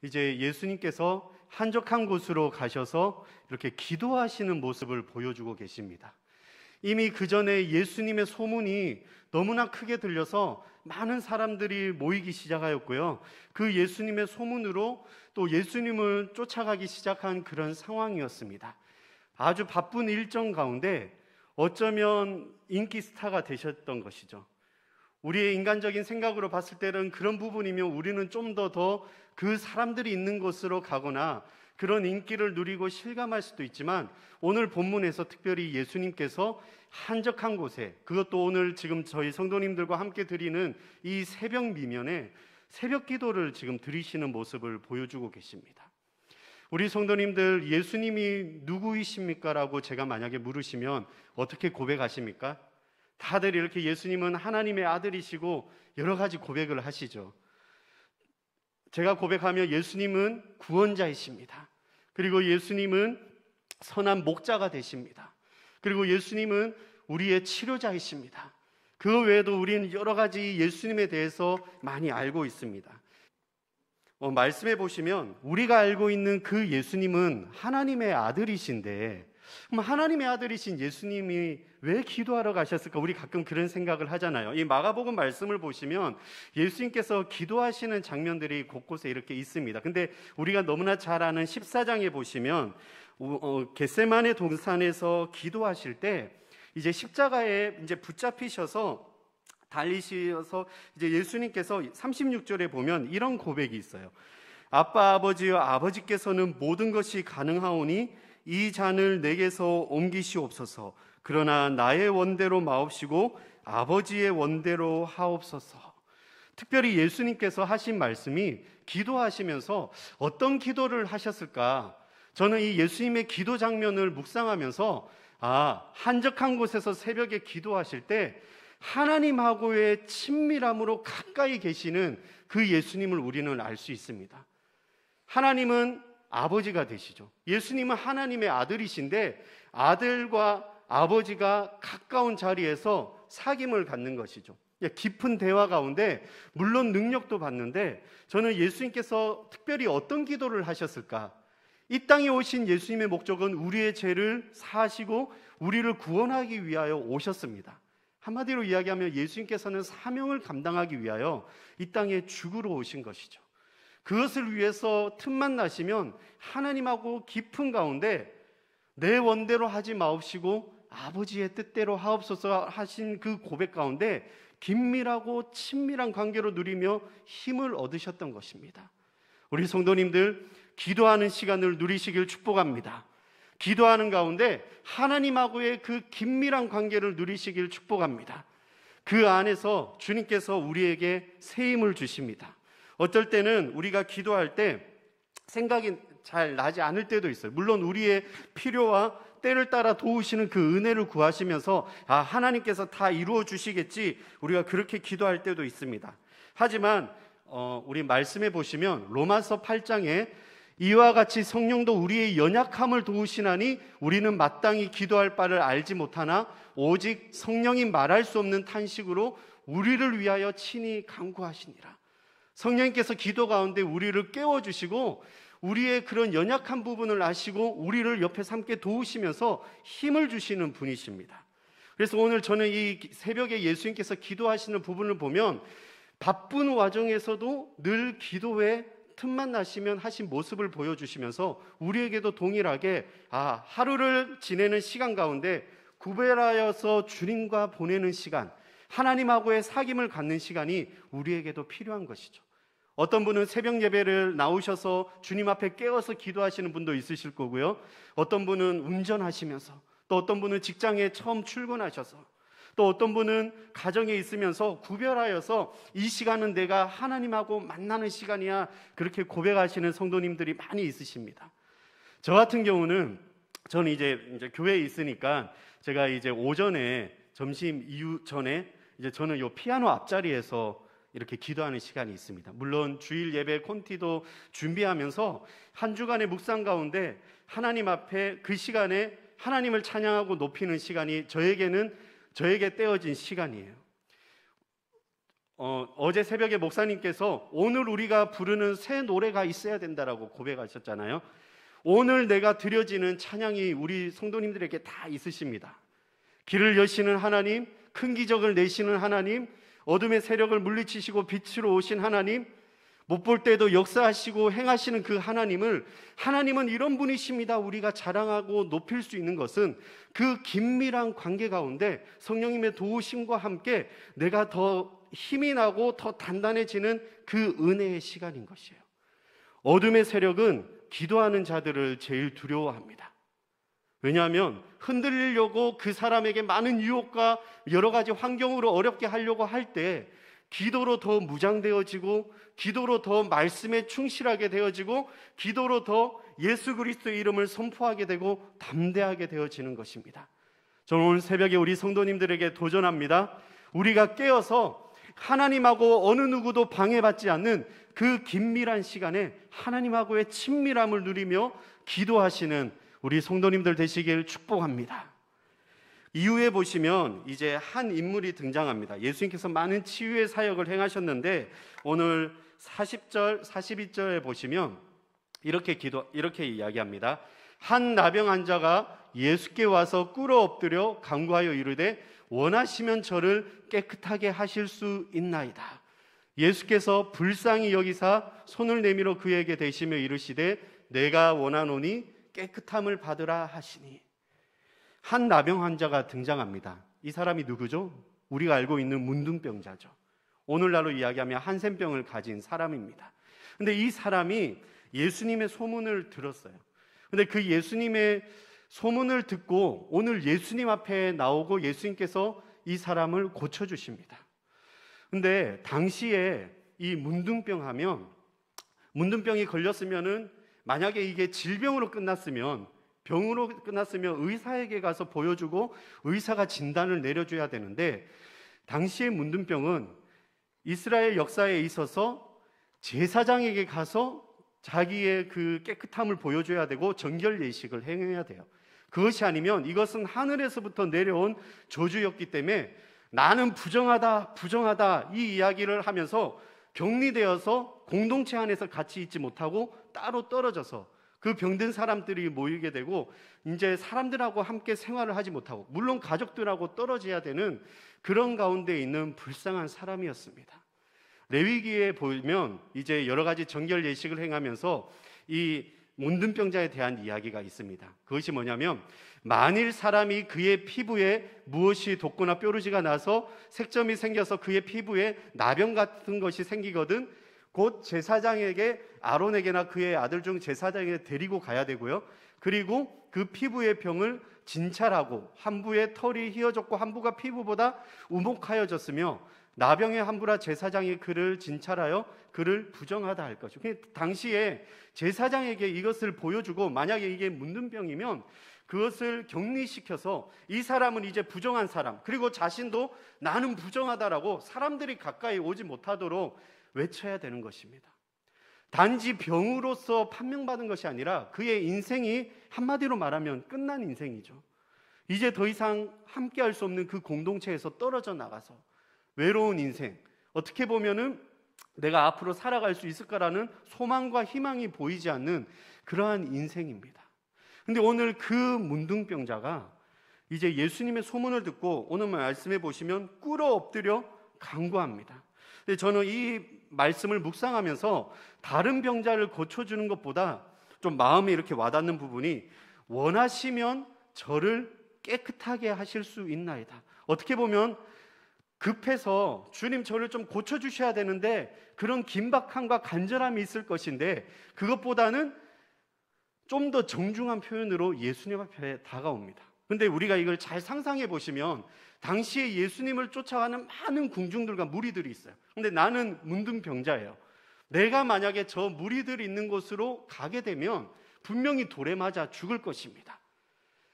이제 예수님께서 한적한 곳으로 가셔서 이렇게 기도하시는 모습을 보여주고 계십니다. 이미 그 전에 예수님의 소문이 너무나 크게 들려서 많은 사람들이 모이기 시작하였고요. 그 예수님의 소문으로 또 예수님을 쫓아가기 시작한 그런 상황이었습니다. 아주 바쁜 일정 가운데 어쩌면 인기 스타가 되셨던 것이죠. 우리의 인간적인 생각으로 봤을 때는 그런 부분이면 우리는 좀 더 그 사람들이 있는 곳으로 가거나 그런 인기를 누리고 실감할 수도 있지만, 오늘 본문에서 특별히 예수님께서 한적한 곳에, 그것도 오늘 지금 저희 성도님들과 함께 드리는 이 새벽 미면에 새벽 기도를 지금 드리시는 모습을 보여주고 계십니다. 우리 성도님들, 예수님이 누구이십니까? 라고 제가 만약에 물으시면 어떻게 고백하십니까? 다들 이렇게 예수님은 하나님의 아들이시고 여러 가지 고백을 하시죠. 제가 고백하면 예수님은 구원자이십니다. 그리고 예수님은 선한 목자가 되십니다. 그리고 예수님은 우리의 치료자이십니다. 그 외에도 우리는 여러 가지 예수님에 대해서 많이 알고 있습니다. 말씀해 보시면 우리가 알고 있는 그 예수님은 하나님의 아들이신데, 그럼 하나님의 아들이신 예수님이 왜 기도하러 가셨을까? 우리 가끔 그런 생각을 하잖아요. 이 마가복음 말씀을 보시면 예수님께서 기도하시는 장면들이 곳곳에 이렇게 있습니다. 근데 우리가 너무나 잘 아는 14장에 보시면 겟세마네 동산에서 기도하실 때 이제 십자가에 이제 붙잡히셔서 달리셔서 이제 예수님께서 36절에 보면 이런 고백이 있어요. 아빠, 아버지여, 아버지께서는 모든 것이 가능하오니 이 잔을 내게서 옮기시옵소서. 그러나 나의 원대로 마옵시고 아버지의 원대로 하옵소서. 특별히 예수님께서 하신 말씀이, 기도하시면서 어떤 기도를 하셨을까? 저는 이 예수님의 기도 장면을 묵상하면서 한적한 곳에서 새벽에 기도하실 때 하나님하고의 친밀함으로 가까이 계시는 그 예수님을 우리는 알 수 있습니다. 하나님은 아버지가 되시죠. 예수님은 하나님의 아들이신데 아들과 아버지가 가까운 자리에서 사귐을 갖는 것이죠. 깊은 대화 가운데 물론 능력도 받는데, 저는 예수님께서 특별히 어떤 기도를 하셨을까? 이 땅에 오신 예수님의 목적은 우리의 죄를 사하시고 우리를 구원하기 위하여 오셨습니다. 한마디로 이야기하면 예수님께서는 사명을 감당하기 위하여 이 땅에 죽으러 오신 것이죠. 그것을 위해서 틈만 나시면 하나님하고 깊은 가운데 내 원대로 하지 마옵시고 아버지의 뜻대로 하옵소서 하신 그 고백 가운데 긴밀하고 친밀한 관계로 누리며 힘을 얻으셨던 것입니다. 우리 성도님들, 기도하는 시간을 누리시길 축복합니다. 기도하는 가운데 하나님하고의 그 긴밀한 관계를 누리시길 축복합니다. 그 안에서 주님께서 우리에게 새 힘을 주십니다. 어떨 때는 우리가 기도할 때 생각이 잘 나지 않을 때도 있어요. 물론 우리의 필요와 때를 따라 도우시는 그 은혜를 구하시면서 하나님께서 다 이루어 주시겠지, 우리가 그렇게 기도할 때도 있습니다. 하지만 우리 말씀해 보시면 로마서 8장에 이와 같이 성령도 우리의 연약함을 도우시나니 우리는 마땅히 기도할 바를 알지 못하나 오직 성령이 말할 수 없는 탄식으로 우리를 위하여 친히 간구하시니라. 성령님께서 기도 가운데 우리를 깨워주시고 우리의 그런 연약한 부분을 아시고 우리를 옆에서 함께 도우시면서 힘을 주시는 분이십니다. 그래서 오늘 저는 이 새벽에 예수님께서 기도하시는 부분을 보면 바쁜 와중에서도 늘 기도에 틈만 나시면 하신 모습을 보여주시면서 우리에게도 동일하게 하루를 지내는 시간 가운데 구별하여서 주님과 보내는 시간, 하나님하고의 사귐을 갖는 시간이 우리에게도 필요한 것이죠. 어떤 분은 새벽 예배를 나오셔서 주님 앞에 깨어서 기도하시는 분도 있으실 거고요. 어떤 분은 운전하시면서, 또 어떤 분은 직장에 처음 출근하셔서, 또 어떤 분은 가정에 있으면서 구별하여서 이 시간은 내가 하나님하고 만나는 시간이야, 그렇게 고백하시는 성도님들이 많이 있으십니다. 저 같은 경우는 저는 이제 교회에 있으니까 제가 이제 오전에 점심 이후 전에 이제 저는 요 피아노 앞자리에서 이렇게 기도하는 시간이 있습니다. 물론 주일 예배 콘티도 준비하면서 한 주간의 묵상 가운데 하나님 앞에 그 시간에 하나님을 찬양하고 높이는 시간이 저에게 떼어진 시간이에요. 어제 새벽에 목사님께서 오늘 우리가 부르는 새 노래가 있어야 된다라고 고백하셨잖아요. 오늘 내가 드려지는 찬양이 우리 성도님들에게 다 있으십니다. 길을 여시는 하나님, 큰 기적을 내시는 하나님, 어둠의 세력을 물리치시고 빛으로 오신 하나님, 못 볼 때도 역사하시고 행하시는 그 하나님은 이런 분이십니다. 우리가 자랑하고 높일 수 있는 것은 그 긴밀한 관계 가운데 성령님의 도우심과 함께 내가 더 힘이 나고 더 단단해지는 그 은혜의 시간인 것이에요. 어둠의 세력은 기도하는 자들을 제일 두려워합니다. 왜냐하면 흔들리려고 그 사람에게 많은 유혹과 여러 가지 환경으로 어렵게 하려고 할 때 기도로 더 무장되어지고, 기도로 더 말씀에 충실하게 되어지고, 기도로 더 예수 그리스도의 이름을 선포하게 되고 담대하게 되어지는 것입니다. 저는 오늘 새벽에 우리 성도님들에게 도전합니다. 우리가 깨어서 하나님하고 어느 누구도 방해받지 않는 그 긴밀한 시간에 하나님하고의 친밀함을 누리며 기도하시는 우리 성도님들 되시길 축복합니다. 이후에 보시면 이제 한 인물이 등장합니다. 예수님께서 많은 치유의 사역을 행하셨는데 오늘 40절, 42절에 보시면 이렇게 이야기합니다. 한 나병 환자가 예수께 와서 꿇어 엎드려 간구하여 이르되 원하시면 저를 깨끗하게 하실 수 있나이다. 예수께서 불쌍히 여기사 손을 내밀어 그에게 대시며 이르시되 내가 원하노니 깨끗함을 받으라 하시니. 한 나병 환자가 등장합니다. 이 사람이 누구죠? 우리가 알고 있는 문둥병자죠. 오늘날로 이야기하면 한센병을 가진 사람입니다. 근데 이 사람이 예수님의 소문을 들었어요. 근데 그 예수님의 소문을 듣고 오늘 예수님 앞에 나오고 예수님께서 이 사람을 고쳐주십니다. 근데 당시에 이 문둥병 하면, 문둥병이 걸렸으면은 만약에 이게 질병으로 끝났으면, 병으로 끝났으면 의사에게 가서 보여주고 의사가 진단을 내려줘야 되는데, 당시의 문둥병은 이스라엘 역사에 있어서 제사장에게 가서 자기의 그 깨끗함을 보여줘야 되고 정결 예식을 행해야 돼요. 그것이 아니면 이것은 하늘에서부터 내려온 저주였기 때문에 나는 부정하다 이 이야기를 하면서 격리되어서 공동체 안에서 같이 있지 못하고 따로 떨어져서 그 병든 사람들이 모이게 되고 이제 사람들하고 함께 생활을 하지 못하고, 물론 가족들하고 떨어져야 되는 그런 가운데 있는 불쌍한 사람이었습니다. 레위기에 보면 이제 여러 가지 정결 예식을 행하면서 이 문둥병자에 대한 이야기가 있습니다. 그것이 뭐냐면, 만일 사람이 그의 피부에 무엇이 돋거나 뾰루지가 나서 색점이 생겨서 그의 피부에 나병 같은 것이 생기거든 곧 제사장에게, 아론에게나 그의 아들 중 제사장에게 데리고 가야 되고요. 그리고 그 피부의 병을 진찰하고 한 부의 털이 휘어졌고 한 부가 피부보다 우목하여졌으며 나병의 한 부라 제사장이 그를 진찰하여 그를 부정하다 할 것이고, 당시에 제사장에게 이것을 보여주고 만약에 이게 문둥병이면 그것을 격리시켜서 이 사람은 이제 부정한 사람, 그리고 자신도 나는 부정하다라고 사람들이 가까이 오지 못하도록 외쳐야 되는 것입니다. 단지 병으로서 판명받은 것이 아니라 그의 인생이 한마디로 말하면 끝난 인생이죠. 이제 더 이상 함께할 수 없는 그 공동체에서 떨어져 나가서 외로운 인생, 어떻게 보면은 내가 앞으로 살아갈 수 있을까라는 소망과 희망이 보이지 않는 그러한 인생입니다. 근데 오늘 그 문둥병자가 이제 예수님의 소문을 듣고 오늘 말씀해 보시면 꿇어 엎드려 간구합니다. 근데 저는 이 말씀을 묵상하면서 다른 병자를 고쳐주는 것보다 좀 마음에 이렇게 와닿는 부분이, 원하시면 저를 깨끗하게 하실 수 있나이다. 어떻게 보면 급해서 주님 저를 좀 고쳐주셔야 되는데 그런 긴박함과 간절함이 있을 것인데, 그것보다는 좀 더 정중한 표현으로 예수님 앞에 다가옵니다. 근데 우리가 이걸 잘 상상해 보시면 당시에 예수님을 쫓아가는 많은 군중들과 무리들이 있어요. 근데 나는 문둥병자예요. 내가 만약에 저 무리들이 있는 곳으로 가게 되면 분명히 돌에 맞아 죽을 것입니다.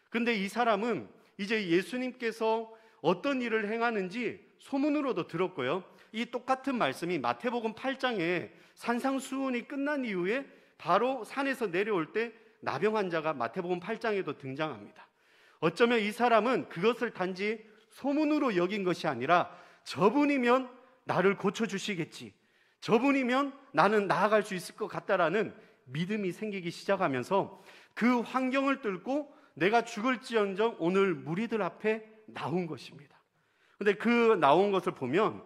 근데 이 사람은 이제 예수님께서 어떤 일을 행하는지 소문으로도 들었고요. 이 똑같은 말씀이 마태복음 8장에 산상수훈이 끝난 이후에 바로 산에서 내려올 때 나병 환자가 마태복음 8장에도 등장합니다. 어쩌면 이 사람은 그것을 단지 소문으로 여긴 것이 아니라 저분이면 나를 고쳐주시겠지. 저분이면 나는 나아갈 수 있을 것 같다라는 믿음이 생기기 시작하면서 그 환경을 뚫고 내가 죽을지언정 오늘 무리들 앞에 나온 것입니다. 근데 그 나온 것을 보면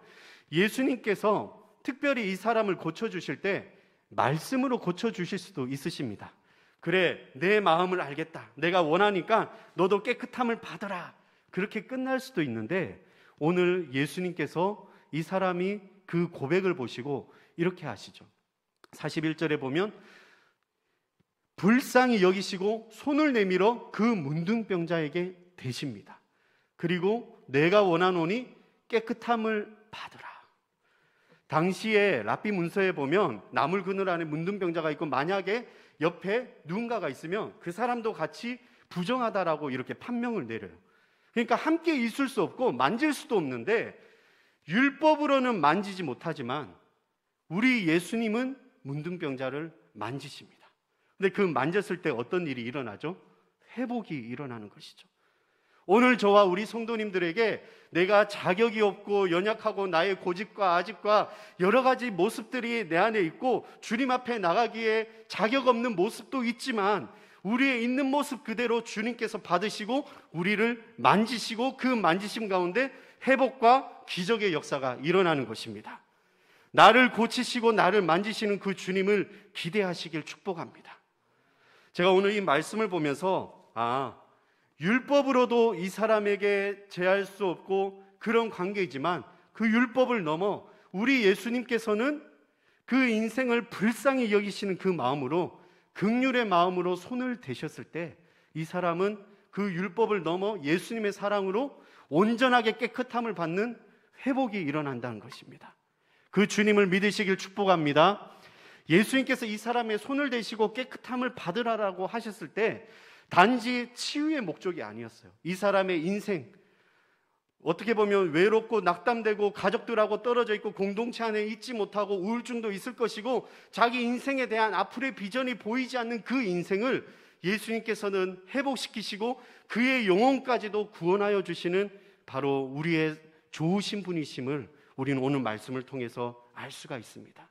예수님께서 특별히 이 사람을 고쳐주실 때 말씀으로 고쳐주실 수도 있으십니다. 그래, 내 마음을 알겠다. 내가 원하니까 너도 깨끗함을 받아라. 그렇게 끝날 수도 있는데 오늘 예수님께서 이 사람이 그 고백을 보시고 이렇게 하시죠. 41절에 보면 불쌍히 여기시고 손을 내밀어 그 문둥병자에게 대십니다. 그리고 내가 원하노니 깨끗함을 받으라. 당시에 랍비 문서에 보면 나물 그늘 안에 문둥병자가 있고 만약에 옆에 누군가가 있으면 그 사람도 같이 부정하다라고 이렇게 판명을 내려요. 그러니까 함께 있을 수 없고 만질 수도 없는데 율법으로는 만지지 못하지만 우리 예수님은 문둥병자를 만지십니다. 근데 그 만졌을 때 어떤 일이 일어나죠? 회복이 일어나는 것이죠. 오늘 저와 우리 성도님들에게 내가 자격이 없고 연약하고 나의 고집과 아집과 여러 가지 모습들이 내 안에 있고 주님 앞에 나가기에 자격 없는 모습도 있지만 우리의 있는 모습 그대로 주님께서 받으시고 우리를 만지시고 그 만지심 가운데 회복과 기적의 역사가 일어나는 것입니다. 나를 고치시고 나를 만지시는 그 주님을 기대하시길 축복합니다. 제가 오늘 이 말씀을 보면서 율법으로도 이 사람에게 제할 수 없고 그런 관계이지만 그 율법을 넘어 우리 예수님께서는 그 인생을 불쌍히 여기시는 그 마음으로 긍휼의 마음으로 손을 대셨을 때 이 사람은 그 율법을 넘어 예수님의 사랑으로 온전하게 깨끗함을 받는 회복이 일어난다는 것입니다. 그 주님을 믿으시길 축복합니다. 예수님께서 이 사람의 손을 대시고 깨끗함을 받으라라고 하셨을 때 단지 치유의 목적이 아니었어요. 이 사람의 인생, 어떻게 보면 외롭고 낙담되고 가족들하고 떨어져 있고 공동체 안에 있지 못하고 우울증도 있을 것이고 자기 인생에 대한 앞으로의 비전이 보이지 않는 그 인생을 예수님께서는 회복시키시고 그의 영혼까지도 구원하여 주시는 바로 우리의 좋으신 분이심을 우리는 오늘 말씀을 통해서 알 수가 있습니다.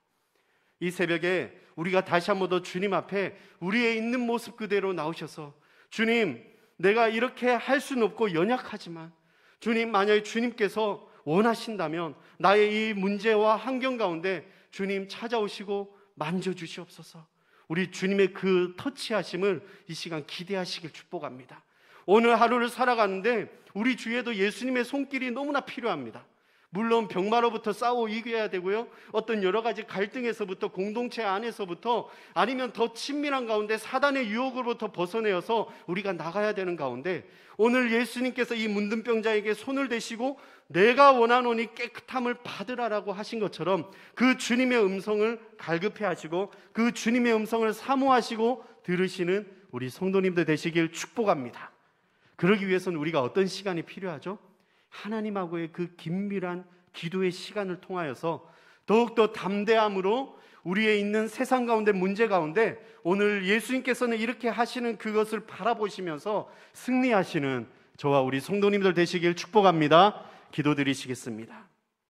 이 새벽에 우리가 다시 한 번 더 주님 앞에 우리의 있는 모습 그대로 나오셔서 주님, 내가 이렇게 할 수는 없고 연약하지만 주님, 만약에 주님께서 원하신다면 나의 이 문제와 환경 가운데 주님 찾아오시고 만져주시옵소서. 우리 주님의 그 터치하심을 이 시간 기대하시길 축복합니다. 오늘 하루를 살아가는데 우리 주위에도 예수님의 손길이 너무나 필요합니다. 물론 병마로부터 싸워 이겨야 되고요. 어떤 여러 가지 갈등에서부터 공동체 안에서부터 아니면 더 친밀한 가운데 사단의 유혹으로부터 벗어내어서 우리가 나가야 되는 가운데 오늘 예수님께서 이 문둥병자에게 손을 대시고 내가 원하노니 깨끗함을 받으라라고 하신 것처럼 그 주님의 음성을 갈급해 하시고 그 주님의 음성을 사모하시고 들으시는 우리 성도님들 되시길 축복합니다. 그러기 위해서는 우리가 어떤 시간이 필요하죠? 하나님하고의 그 긴밀한 기도의 시간을 통하여서 더욱더 담대함으로 우리의 있는 세상 가운데 문제 가운데 오늘 예수님께서는 이렇게 하시는 그것을 바라보시면서 승리하시는 저와 우리 성도님들 되시길 축복합니다. 기도드리시겠습니다.